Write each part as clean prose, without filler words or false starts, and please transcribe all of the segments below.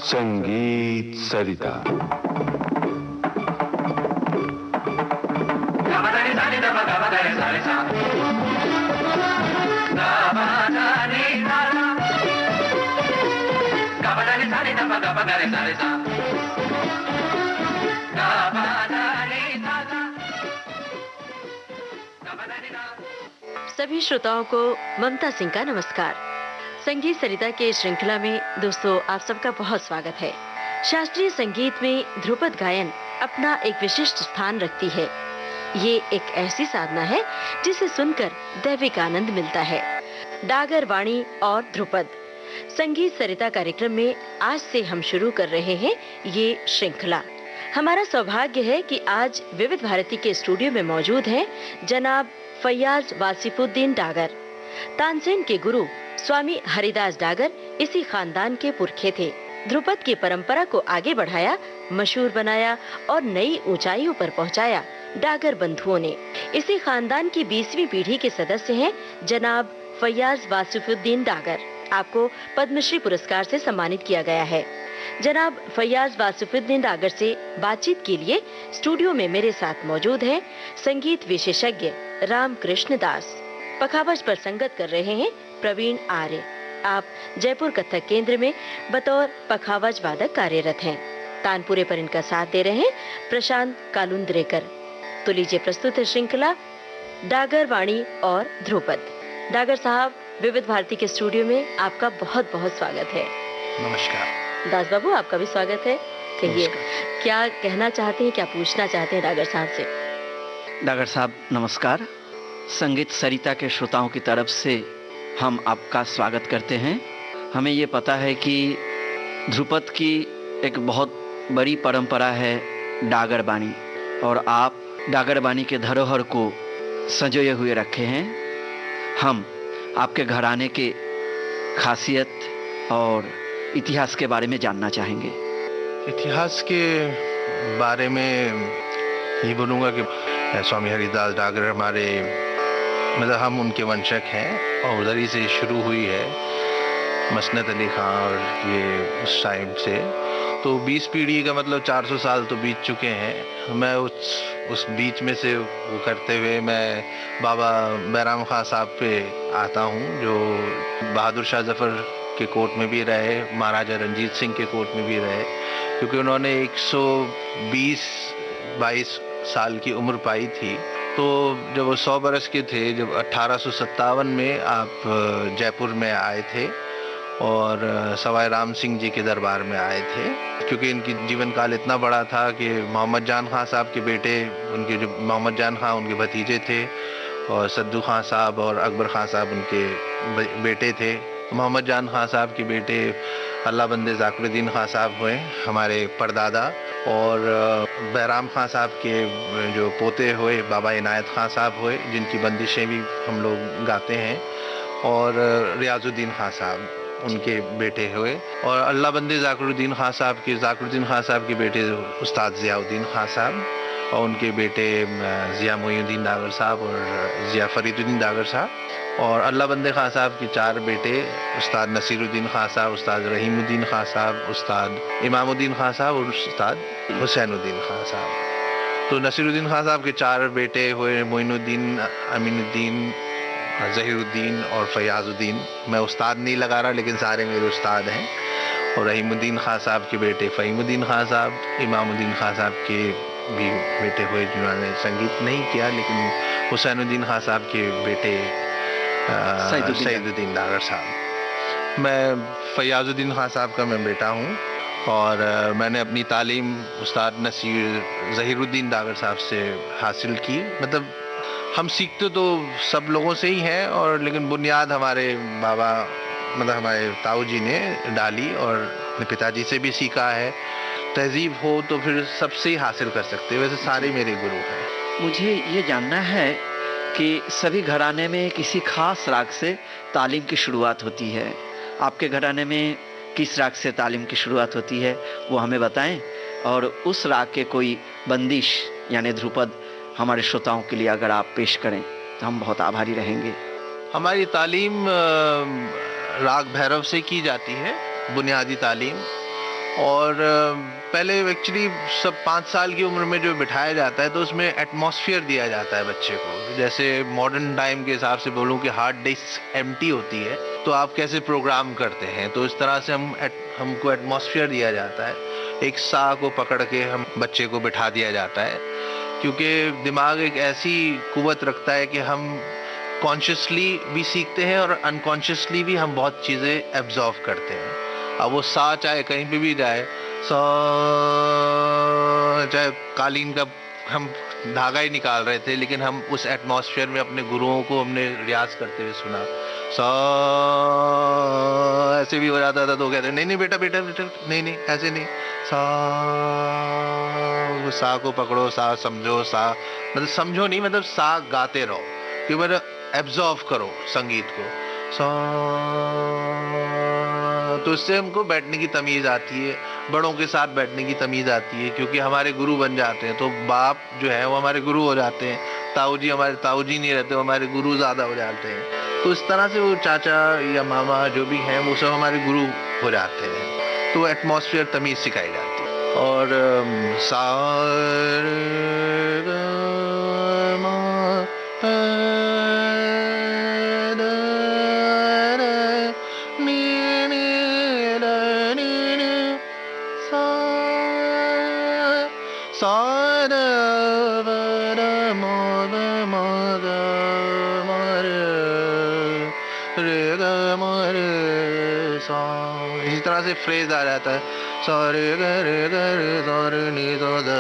संगीत सरिता। सभी श्रोताओं को ममता सिंह का नमस्कार। संगीत सरिता के श्रृंखला में दोस्तों आप सबका बहुत स्वागत है। शास्त्रीय संगीत में ध्रुपद गायन अपना एक विशिष्ट स्थान रखती है। ये एक ऐसी साधना है जिसे सुनकर दैविक आनंद मिलता है। डागर वाणी और ध्रुपद संगीत सरिता कार्यक्रम में आज से हम शुरू कर रहे हैं ये श्रृंखला। हमारा सौभाग्य है कि आज विविध भारती के स्टूडियो में मौजूद हैं जनाब फैयाज वासिफुद्दीन डागर। तानसेन के गुरु स्वामी हरिदास डागर इसी खानदान के पुरखे थे। ध्रुपद की परंपरा को आगे बढ़ाया, मशहूर बनाया और नई ऊंचाइयों पर पहुंचाया डागर बंधुओं ने। इसी खानदान की 20वीं पीढ़ी के सदस्य हैं जनाब फैयाज वासिफुद्दीन डागर। आपको पद्मश्री पुरस्कार से सम्मानित किया गया है। जनाब फैयाज वासिफुद्दीन डागर से बातचीत के लिए स्टूडियो में मेरे साथ मौजूद हैं संगीत विशेषज्ञ रामकृष्ण दास। पखावज पर संगत कर रहे हैं प्रवीण आर्य। आप जयपुर कथक केंद्र में बतौर पखावज वादक कार्यरत हैं। तानपुरे पर इनका साथ दे रहे हैं प्रशांत कालुंद्रेकर। तो लीजिए प्रस्तुत है श्रृंखला डागर वाणी और ध्रुपद। डागर साहब, विविध भारती के स्टूडियो में आपका बहुत बहुत स्वागत है। नमस्कार। दास बाबू, आपका भी स्वागत है। कहिए, क्या कहना चाहते हैं, क्या पूछना चाहते हैं डागर साहब से? डागर साहब नमस्कार। संगीत सरिता के श्रोताओं की तरफ से हम आपका स्वागत करते हैं। हमें ये पता है कि ध्रुपद की एक बहुत बड़ी परंपरा है डागर बानी, और आप डागर बानी के धरोहर को संजोए हुए रखे हैं। हम आपके घराने के खासियत और इतिहास के बारे में जानना चाहेंगे। इतिहास के बारे में ये बोलूँगा कि स्वामी हरिदास डागर हमारे मतलब हम उनके वंशक हैं और उधर ही से शुरू हुई है मसनत अली खां और ये उस टाइम से। तो 20 पीढ़ी का मतलब 400 साल तो बीत चुके हैं। मैं उस बीच में से वो करते हुए मैं बाबा बैराम खां साहब पे आता हूँ, जो बहादुर शाह जफर के कोर्ट में भी रहे, महाराजा रंजीत सिंह के कोर्ट में भी रहे, क्योंकि उन्होंने 120-22 साल की उम्र पाई थी। तो जब वो 100 बरस के थे, जब 1857 में आप जयपुर में आए थे और सवाई राम सिंह जी के दरबार में आए थे, क्योंकि इनकी जीवन काल इतना बड़ा था कि मोहम्मद जान खां साहब के बेटे, उनके जो मोहम्मद जान खां उनके भतीजे थे, और सद्दू खां साहब और अकबर खां साहब उनके बेटे थे। मोहम्मद जान खां साहब के बेटे अल्लाह बंदे ज़ाकिरुद्दीन खां साहब हुए हमारे परदादा, और बैराम खां साहब के जो पोते हुए बाबा इनायत खां साहब हुए, जिनकी बंदिशें भी हम लोग गाते हैं, और रियाजुद्दीन खां साहब उनके बेटे हुए, और अल्लाह बंदे ज़ाकिरुद्दीन खां साहब के बेटे उस्ताद ज़ियाउद्दीन खां साहब, और उनके बेटे ज़िया मोइनुद्दीन डागर साहब और ज़िया फरीदुद्दीन डागर साहब, और अल्लाह बंदे खां साहब के 4 बेटे उस्ताद नसीरुद्दीन खां साहब, उस्ताद रहीमुद्दीन खां साहब, उस्ताद इमामुद्दीन खां साहब और उस्ताद हुसैनुद्दीन खां साहब। तो नसीरुद्दीन खां साहब के 4 बेटे हुए मोइनुद्दीन, अमीनुद्दीन, ज़हीरुद्दीन और फयाजुद्दीन। मैं उस्ताद नहीं लगा रहा, लेकिन सारे मेरे उस्ताद हैं। और रहीमुद्दीन खां साहब के बेटे फ़हीमुद्दीन खां साहब, इमामुद्दीन खां साहब के भी बेटे हुए जिन्होंने संगीत नहीं किया, लेकिन हुसैनुद्दीन खां साहब के बेटे सईदुद्दीन डागर साहब। मैं फयाजुद्दीन खां साहब का मैं बेटा हूँ, और मैंने अपनी तालीम उस्ताद ज़हीरुद्दीन डागर साहब से हासिल की। मतलब हम सीखते तो सब लोगों से ही हैं, और लेकिन बुनियाद हमारे बाबा मतलब हमारे ताऊ जी ने डाली, और अपने पिताजी से भी सीखा है। तहजीब हो तो फिर सबसे ही हासिल कर सकते हैं। वैसे सारे मेरे गुरु हैं। मुझे ये जानना है कि सभी घराने में किसी खास राग से तालीम की शुरुआत होती है। आपके घराने में किस राग से तालीम की शुरुआत होती है, वो हमें बताएं, और उस राग के कोई बंदिश यानी ध्रुपद हमारे श्रोताओं के लिए अगर आप पेश करें। तो हम बहुत आभारी रहेंगे। हमारी तालीम राग भैरव से की जाती है, बुनियादी तालीम। और पहले एक्चुअली सब 5 साल की उम्र में जो बिठाया जाता है तो उसमें एटमॉस्फेयर दिया जाता है बच्चे को। जैसे मॉडर्न टाइम के हिसाब से बोलूं कि हार्ड डिस्क एम्प्टी होती है तो आप कैसे प्रोग्राम करते हैं, तो इस तरह से हमको एटमॉस्फेयर दिया जाता है। एक सा को पकड़ के हम बच्चे को बिठा दिया जाता है, क्योंकि दिमाग एक ऐसी कुव्वत रखता है कि हम कॉन्शियसली भी सीखते हैं और अनकॉन्शियसली भी हम बहुत चीज़ें एब्जॉर्व करते हैं। अब वो सा चाहे कहीं पे भी जाए, सा चाहे कालीन का हम धागा ही निकाल रहे थे, लेकिन हम उस एटमॉस्फेयर में अपने गुरुओं को हमने रियाज करते हुए सुना। सा ऐसे भी हो जाता था तो कहते नहीं नहीं बेटा बेटा बेटा नहीं नहीं ऐसे नहीं, सा को पकड़ो, सा समझो, सा मतलब समझो नहीं, मतलब सा गाते रहो कि मतलब एब्जॉर्व करो संगीत को। सा तो इससे हमको बैठने की तमीज़ आती है, बड़ों के साथ बैठने की तमीज़ आती है, क्योंकि हमारे गुरु बन जाते हैं। तो बाप जो है वो हमारे गुरु हो जाते हैं, ताऊ जी हमारे ताऊ जी नहीं रहते, वो हमारे गुरु ज़्यादा हो जाते हैं। तो इस तरह से वो चाचा या मामा जो भी हैं वो सब हमारे गुरु हो जाते हैं। तो एटमॉस्फेयर तमीज़ सिखाई जाती है। और इसी तरह से फ्रेज आ जाता है, सारे ग रे ग रे सारे नी सा द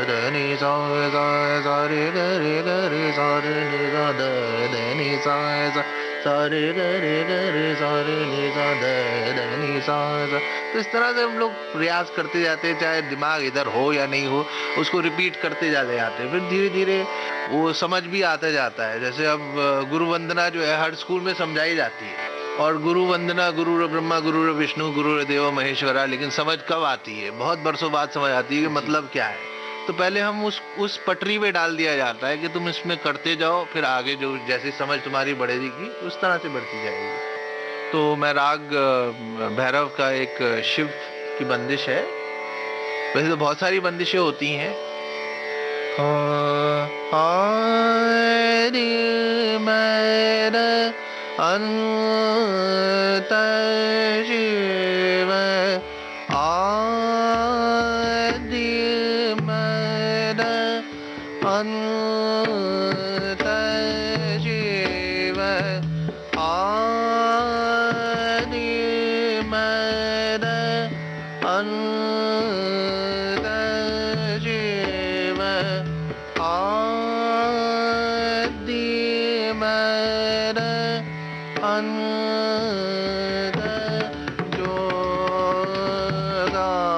द नी सा सा सारे ग रे ग रे सारे नी सा द द नी सा सा सारे ग रे ग रे सारे नी सा द द नी सा सा। तो इस तरह से हम लोग प्रयास करते जाते हैं, चाहे दिमाग इधर हो या नहीं हो, उसको रिपीट करते जाते जाते हैं। फिर धीरे धीरे वो समझ भी आता जाता है। जैसे अब गुरु वंदना जो है हर स्कूल में समझाई जाती है, और गुरु वंदना गुरु ब्रह्मा गुरु विष्णु गुरु देव महेश्वरा, लेकिन समझ कब आती है? बहुत बरसों बाद समझ आती है कि मतलब क्या है। तो पहले हम उस पटरी पे डाल दिया जाता है कि तुम इसमें करते जाओ, फिर आगे जो जैसी समझ तुम्हारी बढ़ेगी उस तरह से बढ़ती जाएगी। तो मैं राग भैरव का एक शिव की बंदिश है, वैसे तो बहुत सारी बंदिशें होती हैं। अनंत शिव आदि मद अनंत शिव आदि मद अनंत शिव आदि मद अनंत जो गात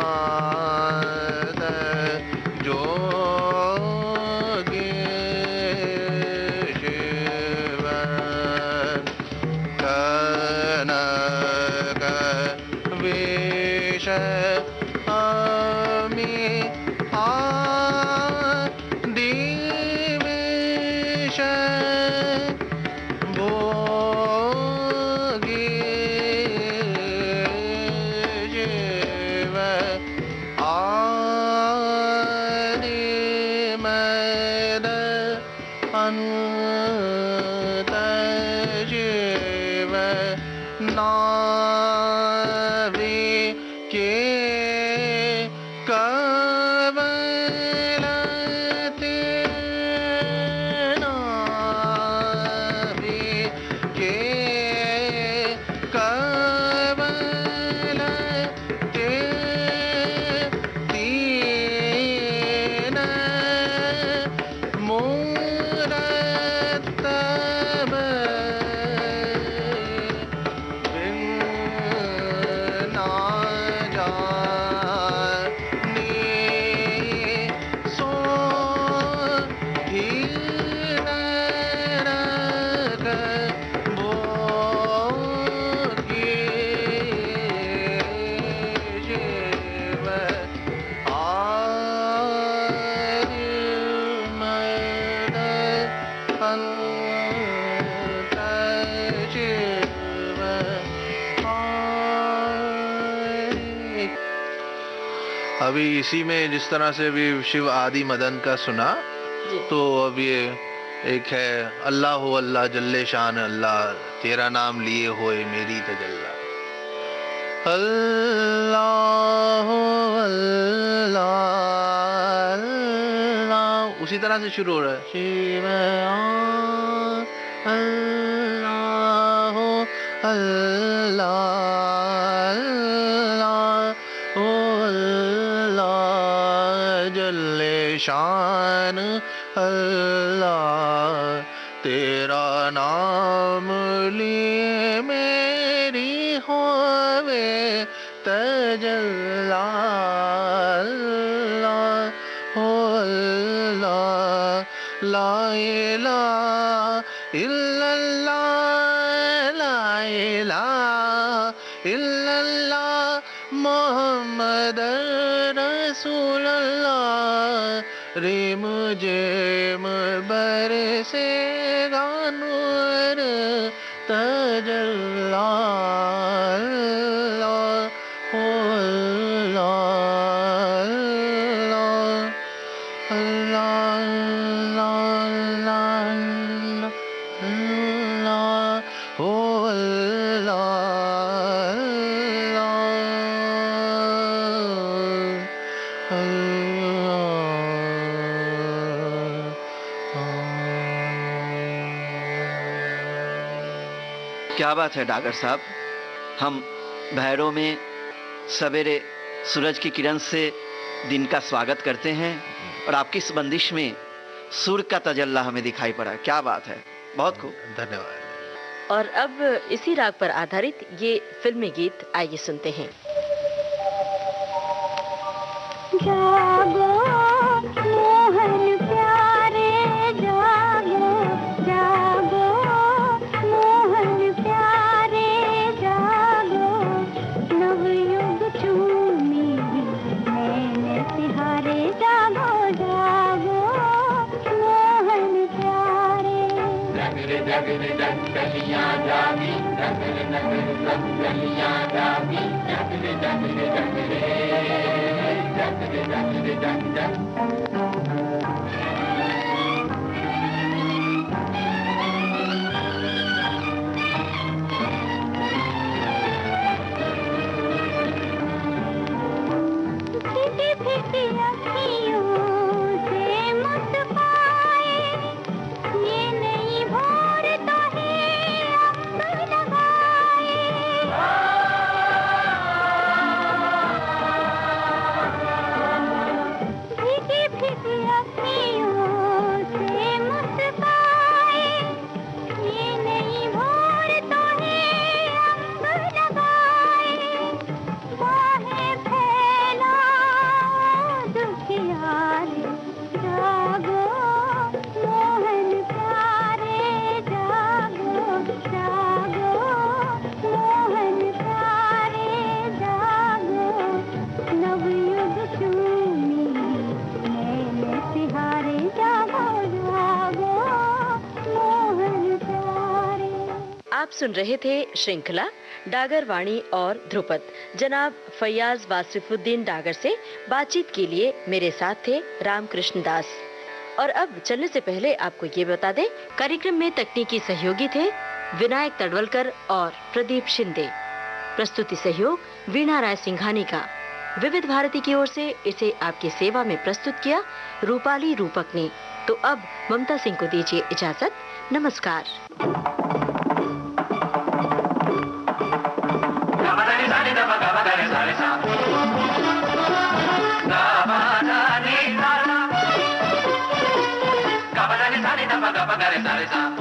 जोगी शिव कनक विष अमी आदि विष अनंत शिव नाभि के अभी इसी में जिस तरह से अभी शिव आदि मदन का सुना, जी। तो अब ये एक है अल्लाह हो अल्लाह जल्ले शान अल्लाह, तेरा नाम लिए होए मेरी तजल्ला। अल्लाह हो अल्लाह अल्लाह, उसी तरह से शुरू हो रहा है। शिव अल्लाह हो अल्लाह अल्लाह हो अल्लाह जल्ले शान अल्लाह, तेरा नाम लिए मेरी होवे तजल्ला। अल्लाह हो अल्लाह ला इलाहा इल्लल्लाह, ला इलाहा इल्लल्लाह मोहम्मद रसूलल्लाह, रिम जेम बरसेगा नूर तजल्ला। अल्लाह हो अल्लाह अल्लाह अल्लाह अल्लाह हो क्या बात है डागर साहब, हम भैरव में सवेरे सूरज की किरण से दिन का स्वागत करते हैं और आपकी इस बंदिश में सूर्य का तजल्ला हमें दिखाई पड़ा। क्या बात है, बहुत खूब, धन्यवाद। और अब इसी राग पर आधारित ये फिल्मी गीत आइए सुनते हैं। जागो मोहन प्यारे जागो, जागो मोहन प्यारे जागो, नवयुग चूमी मैंने तिहारे जागो, जागो मोहन प्यारे। जगरे जगरे जगलियां जागी, जगरे जगरे जगलियां जागी, जगरे जगरे जगरे जगरे जगरे जगरे। फिटी फिटी अखियों से मुस्काए, ये नई भोर तो है अंग लगाए। फिटी फिटी अखियों से मुस्काए, ये नई भोर तो है अंग लगाए। बाहें फैला दुखियारे जागो मोहन प्यारे जागो, जागो मोहन प्यारे जागो, नवयुग चूमी मैंने तिहारे जागो, जागो मोहन प्यारे। आप सुन रहे थे श्रृंखला डागर वाणी और ध्रुपद। जनाब फैयाज वासिफुद्दीन डागर से बातचीत के लिए मेरे साथ थे रामकृष्ण दास। और अब चलने से पहले आपको ये बता दें, कार्यक्रम में तकनीकी सहयोगी थे विनायक तडवलकर और प्रदीप शिंदे। प्रस्तुति सहयोग वीणा राय सिंघानी का। विविध भारती की ओर से इसे आपकी सेवा में प्रस्तुत किया रूपाली रूपक ने। तो अब ममता सिंह को दीजिए इजाजत। नमस्कार। Gabadani sari da ba gabadani sari sa.